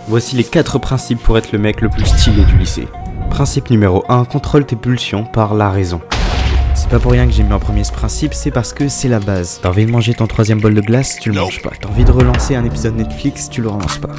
Voici les 4 principes pour être le mec le plus stylé du lycée. Principe numéro 1, contrôle tes pulsions par la raison. C'est pas pour rien que j'ai mis en premier ce principe, c'est parce que c'est la base. T'as envie de manger ton 3e bol de glace, tu le manges pas. T'as envie de relancer un épisode Netflix, tu le relances pas.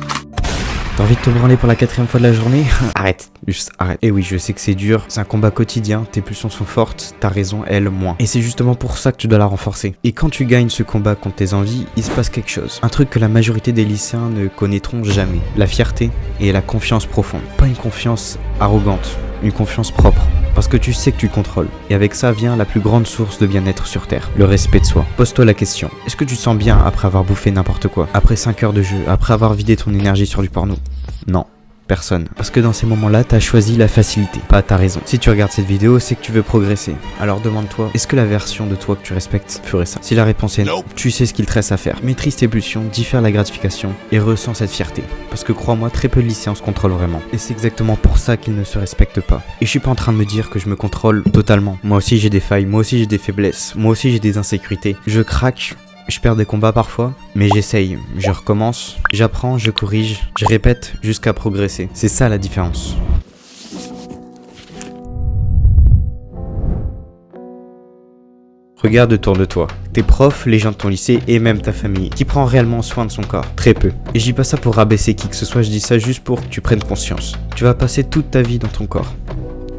T'as envie de te branler pour la 4e fois de la journée? Arrête, juste arrête. Et oui, je sais que c'est dur, c'est un combat quotidien, tes pulsions sont fortes, ta raison, elle, moins. Et c'est justement pour ça que tu dois la renforcer. Et quand tu gagnes ce combat contre tes envies, il se passe quelque chose. Un truc que la majorité des lycéens ne connaîtront jamais. La fierté et la confiance profonde. Pas une confiance arrogante, une confiance propre. Parce que tu sais que tu contrôles. Et avec ça vient la plus grande source de bien-être sur Terre, le respect de soi. Pose-toi la question, est-ce que tu te sens bien après avoir bouffé n'importe quoi? Après 5 heures de jeu? Après avoir vidé ton énergie sur du porno? Non. Personne. Parce que dans ces moments-là, t'as choisi la facilité, pas ta raison. Si tu regardes cette vidéo, c'est que tu veux progresser. Alors demande-toi, est-ce que la version de toi que tu respectes ferait ça? Si la réponse est non, tu sais ce qu'il te reste à faire. Maîtrise tes pulsions, diffère la gratification et ressens cette fierté. Parce que crois-moi, très peu de lycéens se contrôlent vraiment. Et c'est exactement pour ça qu'ils ne se respectent pas. Et je suis pas en train de me dire que je me contrôle totalement. Moi aussi j'ai des failles, moi aussi j'ai des faiblesses, moi aussi j'ai des insécurités. Je craque. Je perds des combats parfois, mais j'essaye, je recommence, j'apprends, je corrige, je répète jusqu'à progresser. C'est ça la différence. Regarde autour de toi, tes profs, les gens de ton lycée et même ta famille. Qui prend réellement soin de son corps? Très peu. Et je dis pas ça pour rabaisser qui que ce soit, je dis ça juste pour que tu prennes conscience. Tu vas passer toute ta vie dans ton corps.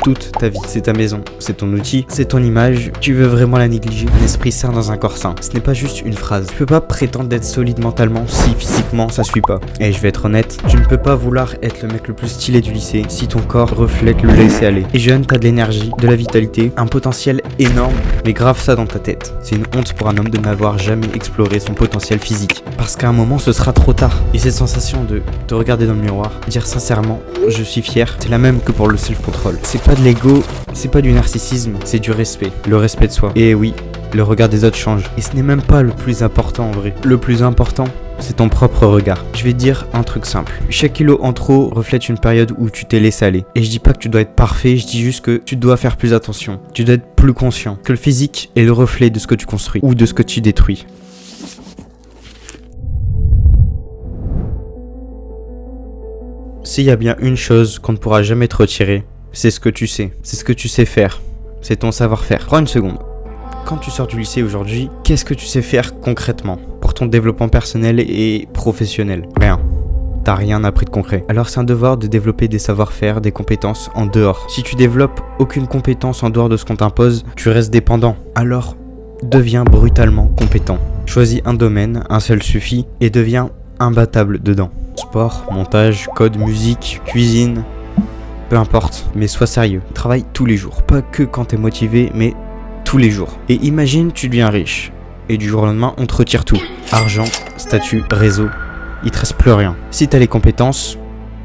Toute ta vie, c'est ta maison, c'est ton outil, c'est ton image, tu veux vraiment la négliger? Un esprit sain dans un corps sain, ce n'est pas juste une phrase. Tu peux pas prétendre d'être solide mentalement si physiquement ça suit pas. Et je vais être honnête, tu ne peux pas vouloir être le mec le plus stylé du lycée si ton corps reflète le laisser aller. Et jeune, t'as de l'énergie, de la vitalité, un potentiel énorme, mais grave ça dans ta tête. C'est une honte pour un homme de n'avoir jamais exploré son potentiel physique. Parce qu'à un moment ce sera trop tard. Et cette sensation de te regarder dans le miroir, dire sincèrement, je suis fier, c'est la même que pour le self-control. C'est pas de l'ego, c'est pas du narcissisme, c'est du respect. Le respect de soi. Et oui, le regard des autres change. Et ce n'est même pas le plus important en vrai. Le plus important, c'est ton propre regard. Je vais te dire un truc simple. Chaque kilo en trop reflète une période où tu t'es laissé aller. Et je dis pas que tu dois être parfait, je dis juste que tu dois faire plus attention. Tu dois être plus conscient. Que le physique est le reflet de ce que tu construis ou de ce que tu détruis. S'il y a bien une chose qu'on ne pourra jamais te retirer, c'est ce que tu sais. C'est ce que tu sais faire. C'est ton savoir-faire. Prends une seconde. Quand tu sors du lycée aujourd'hui, qu'est-ce que tu sais faire concrètement pour ton développement personnel et professionnel? Rien. T'as rien appris de concret. Alors c'est un devoir de développer des savoir-faire, des compétences en dehors. Si tu développes aucune compétence en dehors de ce qu'on t'impose, tu restes dépendant. Alors, deviens brutalement compétent. Choisis un domaine, un seul suffit, et deviens imbattable dedans. Sport, montage, code, musique, cuisine, peu importe, mais sois sérieux. Travaille tous les jours, pas que quand t'es motivé, mais tous les jours. Et imagine, tu deviens riche, et du jour au lendemain, on te retire tout. Argent, statut, réseau, il te reste plus rien. Si t'as les compétences,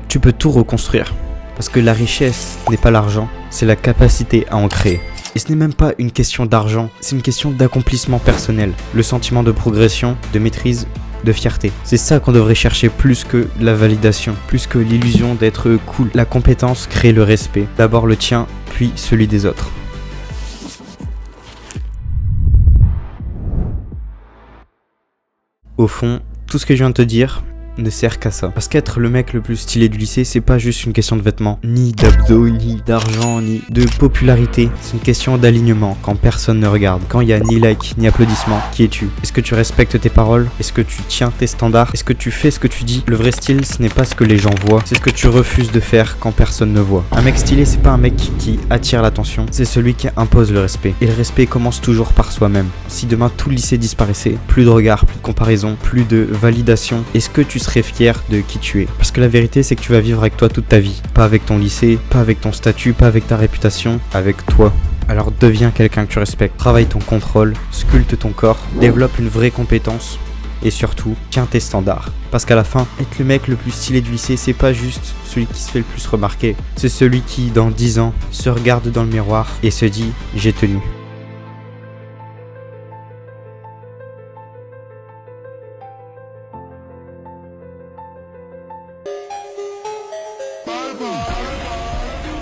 tu peux tout reconstruire. Parce que la richesse n'est pas l'argent, c'est la capacité à en créer. Et ce n'est même pas une question d'argent, c'est une question d'accomplissement personnel. Le sentiment de progression, de maîtrise, de fierté. C'est ça qu'on devrait chercher plus que la validation, plus que l'illusion d'être cool. La compétence crée le respect. D'abord le tien, puis celui des autres. Au fond, tout ce que je viens de te dire ne sert qu'à ça. Parce qu'être le mec le plus stylé du lycée, c'est pas juste une question de vêtements, ni d'abdos, ni d'argent, ni de popularité. C'est une question d'alignement, quand personne ne regarde. Quand il y a ni like, ni applaudissements, qui es-tu? Est-ce que tu respectes tes paroles? Est-ce que tu tiens tes standards? Est-ce que tu fais ce que tu dis? Le vrai style, ce n'est pas ce que les gens voient, c'est ce que tu refuses de faire quand personne ne voit. Un mec stylé, c'est pas un mec qui attire l'attention, c'est celui qui impose le respect. Et le respect commence toujours par soi-même. Si demain tout le lycée disparaissait, plus de regard, plus de comparaison, plus de validation, est-ce que tu serais fier de qui tu es? Parce que la vérité, c'est que tu vas vivre avec toi toute ta vie. Pas avec ton lycée, pas avec ton statut, pas avec ta réputation, avec toi. Alors deviens quelqu'un que tu respectes. Travaille ton contrôle, sculpte ton corps, développe une vraie compétence et surtout, tiens tes standards. Parce qu'à la fin, être le mec le plus stylé du lycée, c'est pas juste celui qui se fait le plus remarquer. C'est celui qui, dans 10 ans, se regarde dans le miroir et se dit « j'ai tenu ».